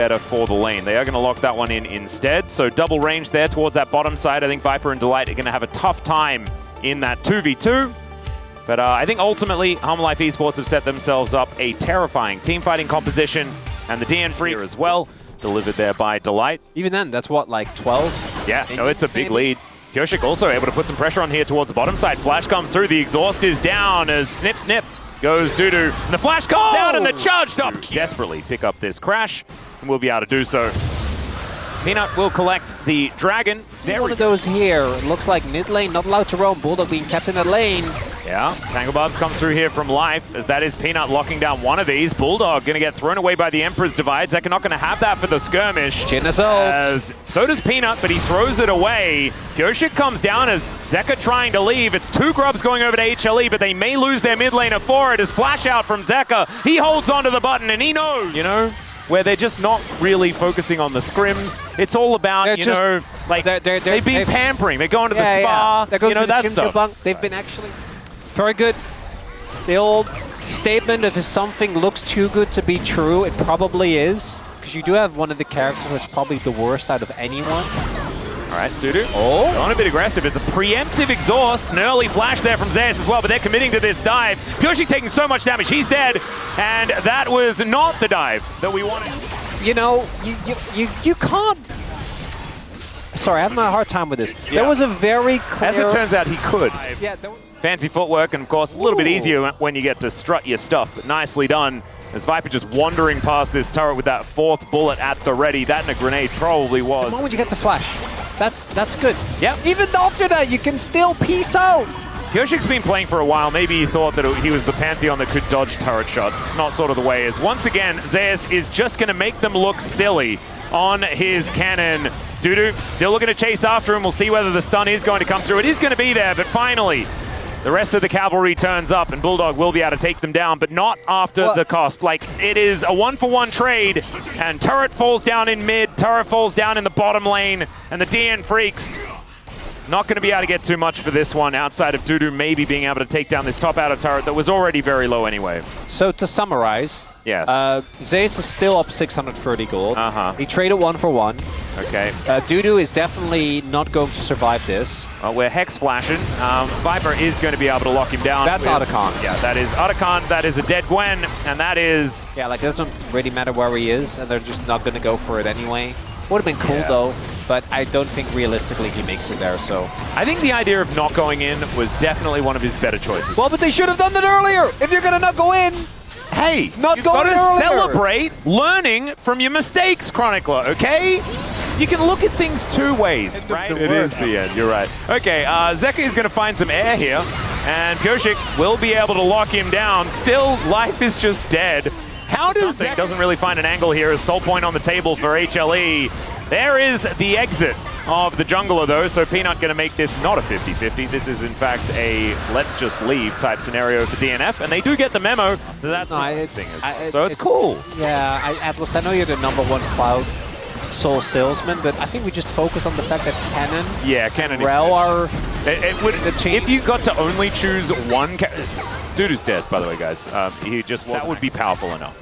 better for the lane. They are going to lock that one in instead. So double range there towards that bottom side. I think Viper and Delight are going to have a tough time in that 2v2. But I think ultimately, Hanwha Life Esports have set themselves up a terrifying team fighting composition. And the Dian Freaks as well, delivered there by Delight. Even then, that's what, like 12? Yeah, no, it's a big lead. KazaLoLLCShighlights also able to put some pressure on here towards the bottom side. Flash comes through, the exhaust is down as snip goes Dudu. And the flash comes out and the charged up desperately pick up this crash, and we'll be able to do so. Peanut will collect the dragon. One of those here. It looks like mid lane, not allowed to roam. Bulldog being kept in the lane. Yeah, Tangle Barbs comes through here from Life, as that is Peanut locking down one of these. Bulldog going to get thrown away by the Emperor's Divide. Zeka not going to have that for the skirmish. Chin assault. So does Peanut, but he throws it away. KazaLoLLCShighlights comes down as Zeka trying to leave. It's two grubs going over to HLE, but they may lose their mid laner for it as flash out from Zeka. He holds onto the button and he knows, you know, where they're just not really focusing on the scrims. It's all about, like, they've been pampering. They're going to the spa, They're going you know, to that the stuff. They've been actually very good. The old statement of if something looks too good to be true, it probably is. Because you do have one of the characters that's probably the worst out of anyone. All right, Dudu. Oh, going a bit aggressive. It's a preemptive exhaust. An early flash there from Zeus as well, but they're committing to this dive. KazaLoLLCShighlights taking so much damage. He's dead, and that was not the dive that we wanted. You know, you can't. Sorry, I'm having a hard time with this. Yeah. There was a very clear. As it turns out, he could. Yeah. Fancy footwork, and of course, a little bit easier when you get to strut your stuff, but nicely done. As Viper just wandering past this turret with that fourth bullet at the ready. That and a grenade probably was. The moment you get the flash, that's good. Yep. Even after that, you can still peace out. KazaLoLLCShighlights been playing for a while. Maybe he thought that he was the Pantheon that could dodge turret shots. It's not sort of the way it is. Once again, Zeus is just going to make them look silly on his cannon. Dudu still looking to chase after him. We'll see whether the stun is going to come through. It is going to be there, but finally, the rest of the cavalry turns up, and Bulldog will be able to take them down, but not after the cost. Like, it is a one-for-one trade, and turret falls down in mid, turret falls down in the bottom lane, and the Dian Freaks not going to be able to get too much for this one, outside of Dudu maybe being able to take down this top outer turret that was already very low anyway. So to summarize, yes. Zeus is still up 630 gold. He traded 1-for-1. Okay. Dudu is definitely not going to survive this. Well, we're hex flashing. Viper is going to be able to lock him down. That's Otacon. Yeah, that is Otacon. That is a dead Gwen, and that is... Yeah, like, it doesn't really matter where he is, and they're just not going to go for it anyway. Would have been cool, though, but I don't think realistically he makes it there, so... I think the idea of not going in was definitely one of his better choices. Well, but they should have done that earlier! If you're going to not go in! Hey, you've got to celebrate learning from your mistakes, Chronicler, okay? You can look at things two ways, right? It is the end, you're right. Okay, Zeka is going to find some air here, and KazaLoLLCShighlights will be able to lock him down. Still, life is just dead. How does Zeka doesn't really find an angle here as soul point on the table for HLE. There is the exit of the jungler, though, so Peanut going to make this not a 50-50. This is, in fact, a let's just leave type scenario for DNF, and they do get the memo that that's what the thing is. So it's cool. Yeah, Atlas, I know you're the #1 Cloud Soul salesman, but I think we just focus on the fact that Cannon, Cannon, Rel are if you got to only choose one, Dudu's dead, by the way, guys. He just that would be powerful enough.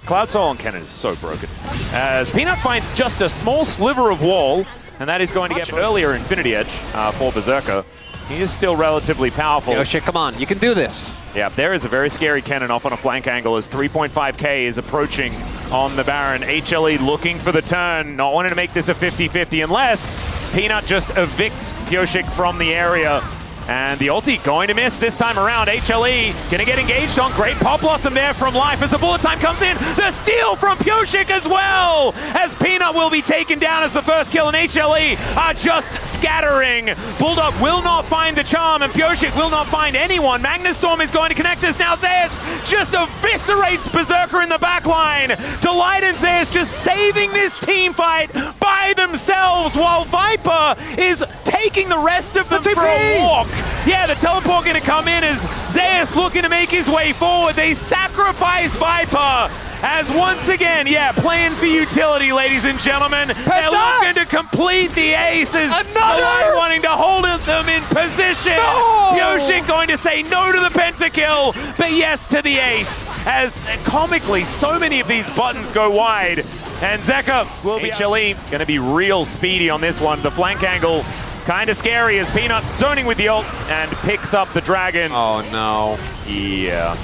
Cloud Soul on Cannon is so broken. As Peanut finds just a small sliver of wall, and that is going to get earlier Infinity Edge for Berserker. He is still relatively powerful. Oh shit, come on, you can do this. Yeah, there is a very scary cannon off on a flank angle as 3.5k is approaching on the Baron. HLE looking for the turn, not wanting to make this a 50-50 unless Peanut just evicts KazaLoLLCShighlights from the area. And the ulti going to miss this time around. HLE gonna get engaged on. Great Pop Blossom there from Life as the bullet time comes in. The steal from KazaLoLLCShighlights as well, as Peanut will be taken down as the first kill, and HLE are just scattering. Bulldog will not find the charm, and KazaLoLLCShighlights will not find anyone. Magnustorm is going to connect us now. Zeus just eviscerates Berserker in the back line. Delight and Zeus just saving this team fight by themselves, while Viper is taking the rest of them for a walk. Yeah, the teleport going to come in as Zeus looking to make his way forward. They sacrifice Viper as once again, playing for utility, ladies and gentlemen. They're looking to complete the ace as Delight wanting to hold them in position. KazaLoLLCShighlights going to say no to the pentakill, but yes to the ace. As comically, so many of these buttons go wide. And Zeka will be HLE. Going to be real speedy on this one. The flank angle kind of scary as Peanut zoning with the ult and picks up the dragon. Oh no. Yeah.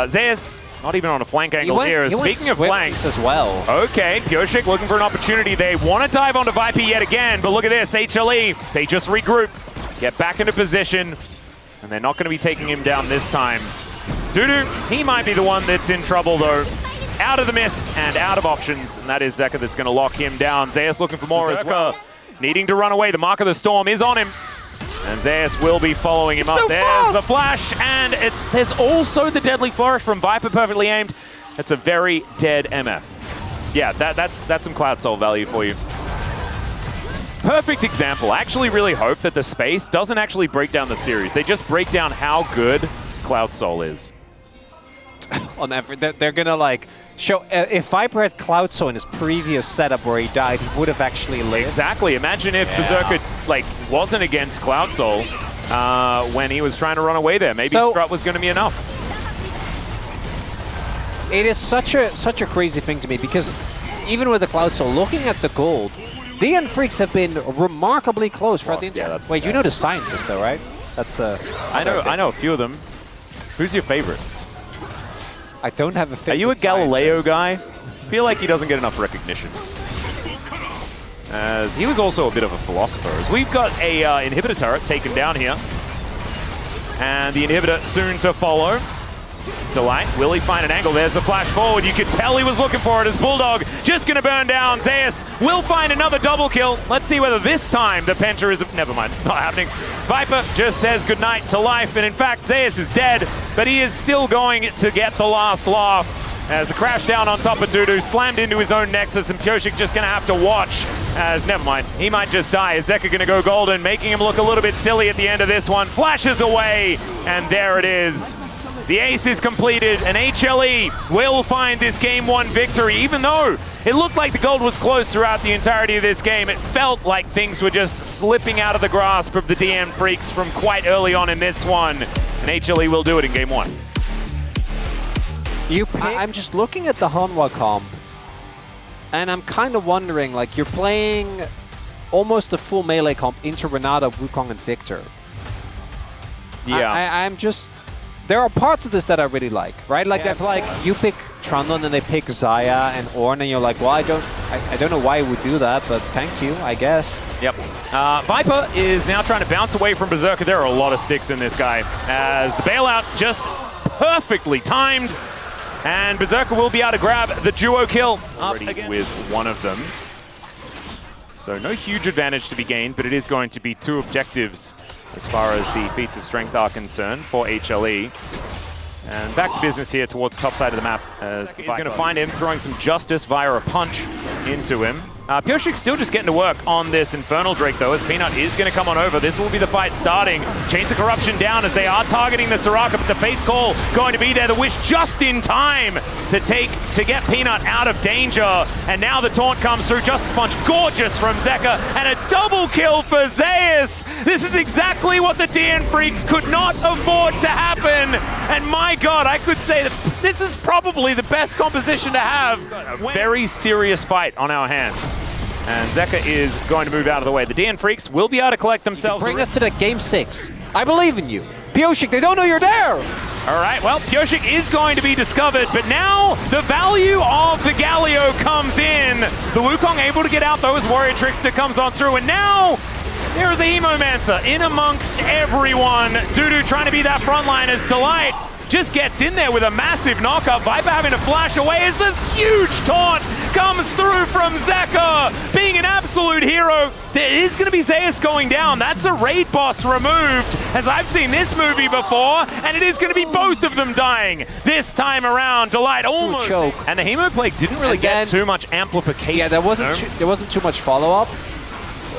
Zeus, not even on a flank angle here. Speaking of flanks as well. Okay, Pioshik looking for an opportunity. They want to dive onto Viper yet again, but look at this, HLE, they just regroup, get back into position, and they're not going to be taking him down this time. Dudu, he might be the one that's in trouble though. Out of the mist and out of options, and that is Zeka that's going to lock him down. Zeus looking for more as well. Needing to run away, the Mark of the Storm is on him. And Zeus will be following him up. There's the flash, and there's also the Deadly Flourish from Viper, perfectly aimed. That's a very dead MF. Yeah, that's some Cloud Soul value for you. Perfect example. I actually really hope that the space doesn't actually break down the series. They just break down how good Cloud Soul is. On every, they're gonna like show if Viper had Cloud Soul in his previous setup where he died, he would have actually lived. Exactly. Imagine if Berserker like wasn't against Cloud Soul when he was trying to run away there. Maybe Strut was going to be enough. It is such a crazy thing to me because even with the Cloud Soul, looking at the gold, Dian Freaks have been remarkably close for the entire. Wait, you know the scientist though, right? That's the. I know a few of them. Who's your favorite? I don't have a favorite. Are you a Galileo guy? I feel like he doesn't get enough recognition. As he was also a bit of a philosopher. As we've got a inhibitor turret taken down here. And the inhibitor soon to follow. Delight, will he find an angle? There's the flash forward. You could tell he was looking for it as Bulldog just going to burn down. Zeus will find another double kill. Let's see whether this time the Penta is... Never mind, it's not happening. Viper just says goodnight to life. And in fact, Zeus is dead, but he is still going to get the last laugh. As the crash down on top of Dudu slammed into his own Nexus, and Pioshik just going to have to watch. As, never mind, he might just die. Is Zeka going to go golden, making him look a little bit silly at the end of this one. Flashes away, and there it is. The ace is completed, and HLE will find this Game 1 victory. Even though it looked like the gold was close throughout the entirety of this game, it felt like things were just slipping out of the grasp of the Dian Freaks from quite early on in this one. And HLE will do it in Game 1. I'm just looking at the Hanwha comp, and I'm kind of wondering, like, you're playing almost a full melee comp into Renata, Wukong, and Victor. Yeah. I'm just... There are parts of this that I really like, right? Like, I feel like you pick Trundle and they pick Xayah and Ornn, and you're like, well, I don't know why you would do that, but thank you, I guess. Yep. Viper is now trying to bounce away from Berserker. There are a lot of sticks in this guy, as the bailout just perfectly timed, and Berserker will be able to grab the duo kill already with one of them. So no huge advantage to be gained, but it is going to be 2 objectives as far as the feats of strength are concerned for HLE. And back to business here towards the top side of the map, as he's going to find him, throwing some justice via a punch into him. Pioshik's still just getting to work on this Infernal Drake, though, as Peanut is going to come on over. This will be the fight starting. Chains of Corruption down as they are targeting the Soraka, but the Fate's Call going to be there. The Wish just in time to get Peanut out of danger. And now the taunt comes through. Justice Punch, gorgeous from Zeka, and a double kill for Zeus. This is exactly what the Dian Freaks could not afford to happen. And my God, I could say that this is probably the best composition to have. A very serious fight on our hands. And Zeka is going to move out of the way. The Dian Freaks will be able to collect themselves. Bring us to the Game 6. I believe in you. Pioshik, they don't know you're there. All right, well, Pioshik is going to be discovered, but now the value of the Galio comes in. The Wukong able to get out those Warrior Trickster comes on through, and now there is a Hemomancer in amongst everyone. Dudu trying to be that frontline as Delight just gets in there with a massive knockup. Viper having to flash away as the huge taunt comes through from Zeka, being an absolute hero. There is going to be Zeus going down. That's a raid boss removed, as I've seen this movie before, and it is going to be both of them dying this time around. Delight almost choke. And the Hemo Plague didn't really get too much amplification. Yeah, there wasn't too much follow-up.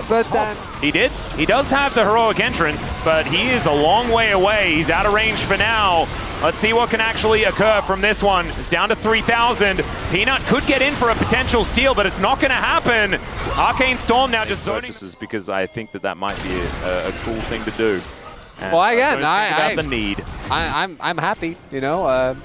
But then he did. He does have the heroic entrance, but he is a long way away. He's out of range for now. Let's see what can actually occur from this one. It's down to 3,000. Peanut could get in for a potential steal, but it's not going to happen. Arcane Storm now just purchases, because I think that might be a cool thing to do. And well, again, about the need. I'm happy. You know,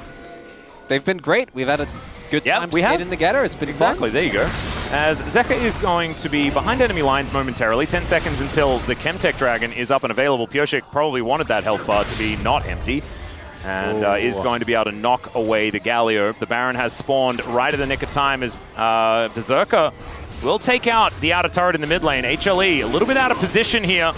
they've been great. We've had good Yeah, time we have. skating together. It's been Exactly, fun. there you go. As Zeka is going to be behind enemy lines momentarily, 10 seconds until the Chemtech Dragon is up and available. Pioshik probably wanted that health bar to be not empty, and is going to be able to knock away the Galio. The Baron has spawned right at the nick of time as Berserker will take out the outer turret in the mid lane. HLE a little bit out of position here,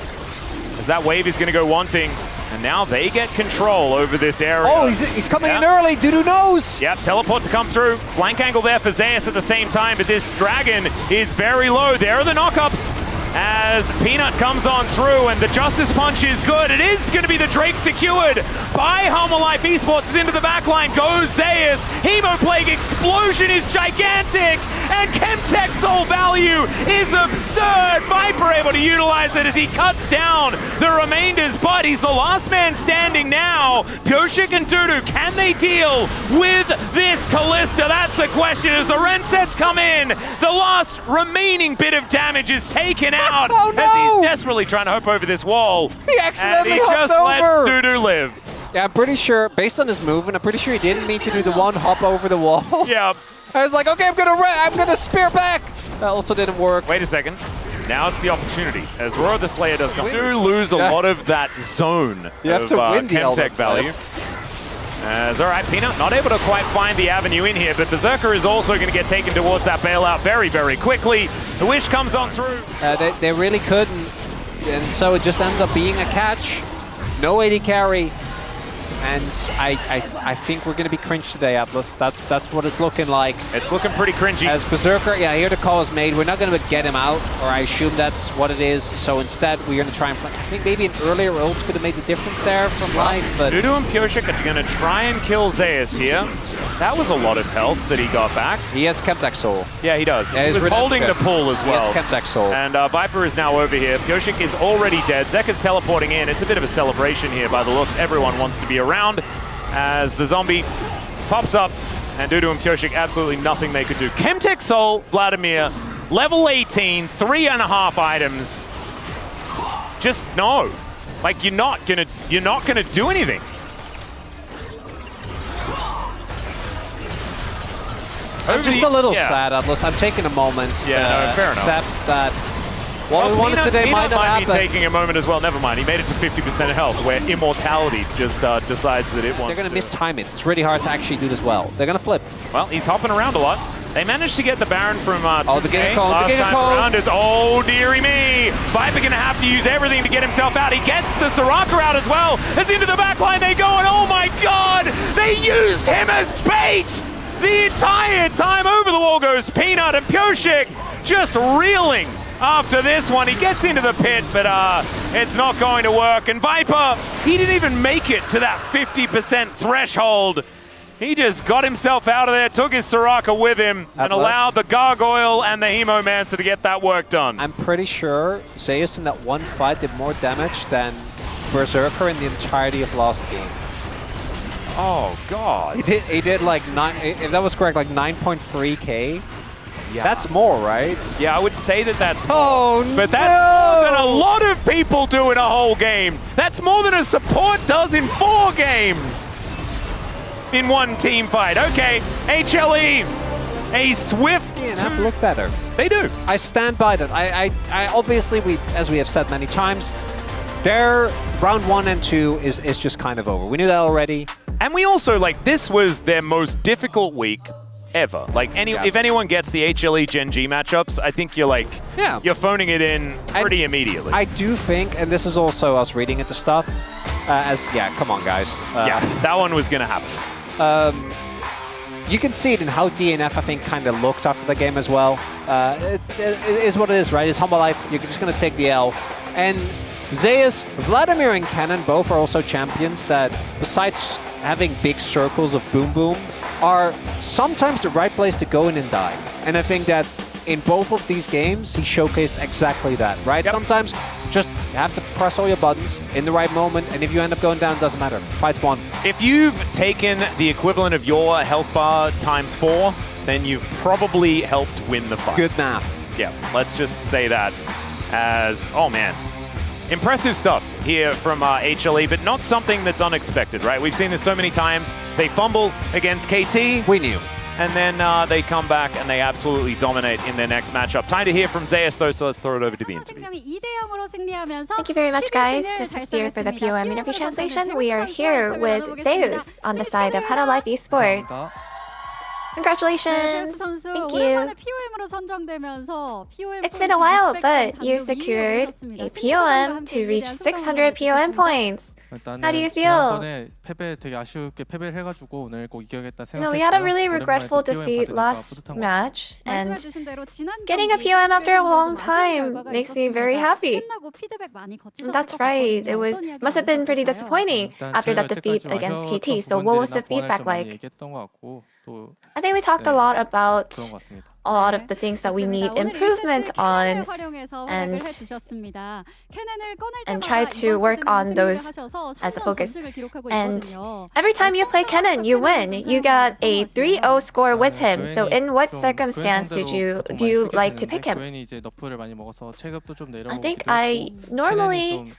as that wave is going to go wanting. And now they get control over this area. Oh, he's coming in early. Dudu knows. Yep, teleport to come through. Flank angle there for Zeus at the same time, but this Dragon is very low. There are the knockups as Peanut comes on through, and the Justice Punch is good. It is going to be the Drake secured by Hanwha Esports. Is into the back line, goes Zeus. Hemo Plague explosion is gigantic, and Chemtech soul value is absurd. Viper able to utilize it as he cuts down the remainders, but he's the last man standing now. Pioshik and Dudu, can they deal with this Kalista? That's the question as the Rensets come in. The last remaining bit of damage is taken out Oh, no! as he's desperately trying to hop over this wall. He accidentally and he just hopped lets over. Dudu live. Yeah, I'm pretty sure, based on his movement, I'm pretty sure he didn't mean to do the one hop over the wall. Yeah. I was like, okay, I'm gonna spear back. That also didn't work. Wait a second. Now it's the opportunity, as Roar the Slayer does come. Do lose a lot of that zone You have of to win the Chemtech Elder value. As, all right, Peanut not able to quite find the avenue in here, but Berserker is also going to get taken towards that bailout very, very quickly. The Wish comes on through. They really couldn't, and so it just ends up being a catch. No AD carry. And I think we're going to be cringe today, Atlas. That's what it's looking like. It's looking pretty cringy. As Berserker, yeah, here the call is made. We're not going to get him out, or I assume that's what it is. So instead, we're going to try and play. I think maybe an earlier ult could have made the difference there from life, but Dudu and Pioshik are going to try and kill Zeus here. That was a lot of health that he got back. he has Chemtech Soul. Yeah, he does. Yeah, he was holding the pull as well. He has Chemtech Soul. And Viper is now over here. Pioshik is already dead. Zeka's teleporting in. It's a bit of a celebration here by the looks. Everyone wants to be around as the zombie pops up, and Dudu and Pioshik, absolutely nothing they could do. Chemtech Soul, Vladimir, level 18, 3.5 items. Just no. Like, you're not gonna do anything. I'm just a little sad, Atlas. I'm taking a moment to fair enough. accept that what we wanted today might not happen. Be taking a moment as well. Never mind. He made it to 50% health, where Immortality just decides that it wants. They're going to mistime it. It's really hard to actually do this well. They're going to flip. Well, he's hopping around a lot. They managed to get the Baron from the game call. last The game time call. around. Is oh dearie me. Viper going to have to use everything to get himself out. He gets the Soraka out as well. As into the back line they go, and oh my god, they used him as bait the entire time. Over the wall goes Peanut, and Pioshik just reeling after this one. He gets into the pit, but it's not going to work. And Viper, he didn't even make it to that 50% threshold. He just got himself out of there, took his Soraka with him, and allowed the Gargoyle and the Hemomancer to get that work done. I'm pretty sure Zeus in that one fight did more damage than Berserker in the entirety of last game. Oh, God. He did like, if that was correct, like 9.3k. Yeah. That's more, right? Yeah, I would say that that's more. Oh, but that's more than a lot of people do in a whole game. That's more than a support does in 4 games. In one team fight. Okay, HLE, a swift. DNF look better. They do. I stand by that. I obviously, as we have said many times, their round 1 and 2 is just kind of over. We knew that already. And we also, like, this was their most difficult week ever. Like, if anyone gets the HLE Gen G matchups, I think you're like, you're phoning it in pretty immediately. I do think, and this is also us reading into stuff, come on, guys. That one was going to happen. You can see it in how DNF, I think, kind of looked after the game as well. It is what it is, right? It's humble life. You're just going to take the L. And Zeus, Vladimir, and Cannon both are also champions that, besides having big circles of boom boom, are sometimes the right place to go in and die. And I think that in both of these games, he showcased exactly that, right? Yep. Sometimes just have to press all your buttons in the right moment, and if you end up going down, it doesn't matter. Fight's won. If you've taken the equivalent of your health bar times 4, then you've probably helped win the fight. Good math. Yeah, let's just say that as, oh man. Impressive stuff here from HLE, but not something that's unexpected, right? We've seen this so many times. They fumble against KT. We knew. and then they come back and they absolutely dominate in their next matchup. Time to hear from Zeus, though, so let's throw it over to the interview. Thank you very much, guys. This is Dear for the POM interview translation. We are here with Zeus on the side of HLE Esports. Congratulations! Thank you. It's been a while, but you secured a POM to reach 600 POM points. How do you feel? No, we had a really regretful defeat last match, and getting a POM after a long time makes me very happy. That's right. It must have been pretty disappointing after that defeat against KT. So what was the feedback like? I think we talked a lot about a lot of the things that we need improvement on, and try to work on those as a focus. And every time you play Kennen, you win. You got a 3-0 score with him. So in what circumstance do you like to pick him? I think I normally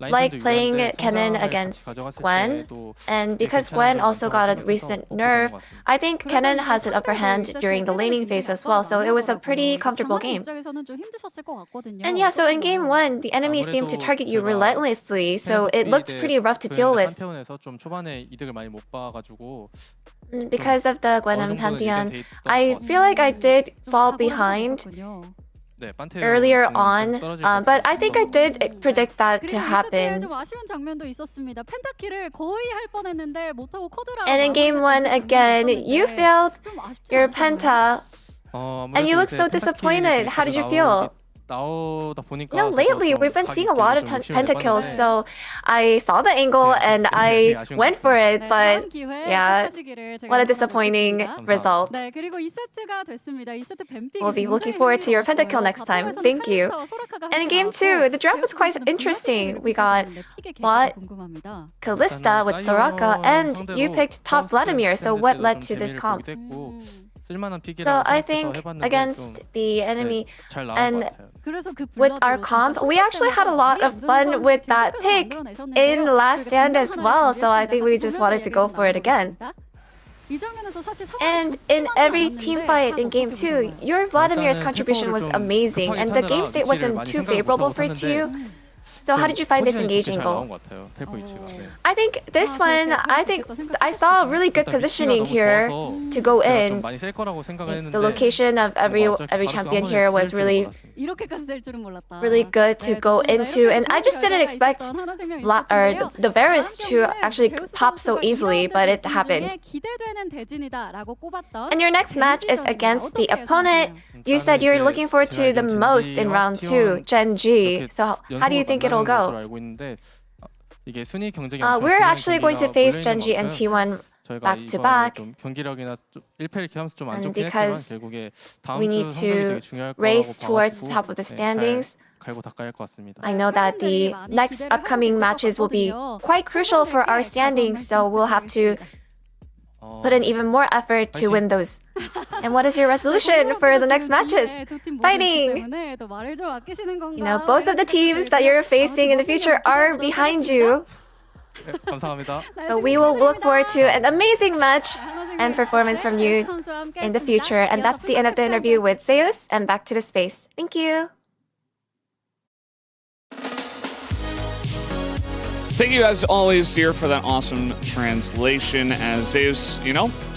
like playing Kennen against Gwen, and because Gwen also got a recent nerf, I think Kennen has an upper hand during the laning phase as well, so it was a pretty comfortable game. And yeah, so in game 1, the enemy seemed to target you relentlessly, so it looked pretty rough to deal with. Because of the Gwen and Pantheon, I feel like I did fall behind earlier on, but I think I did predict that to happen. And in game 1 again, you failed your penta, and you look so disappointed. How did you feel? No, lately we've been seeing a lot of pentakills, so I saw the angle and I went for it, but yeah, what a disappointing result. We'll be looking forward to your pentakill next time. Thank you. And in game 2, the draft was quite interesting. We got Kalista with Soraka, and you picked top Vladimir, so what led to this comp? So I think against the enemy and with our comp, we actually had a lot of fun with that pick in last stand as well, so I think we just wanted to go for it again. And in every team fight in game 2, your Vladimir's contribution was amazing, and the game state wasn't too favorable for you. So how did you find this engaging goal? I think this one, I saw really good positioning here to go in. The location of every champion here was really good to go into, and I just didn't expect the Varus to actually pop so easily, but it happened. And your next match is against the opponent you said you're looking forward to the most in round 2, Gen G. So how do you think it'll go? We're actually going to face Gen G and T1 back to back, and because we need to race towards the top of the standings, I know that the next upcoming matches will be quite crucial for our standings, so we'll have to put in even more effort to win those. And what is your resolution for the next matches? Fighting! You know, both of the teams that you're facing in the future are behind you. So we will look forward to an amazing match and performance from you in the future. And that's the end of the interview with Zeus, and back to the space. Thank you. Thank you as always, dear, for that awesome translation. As Zeus, just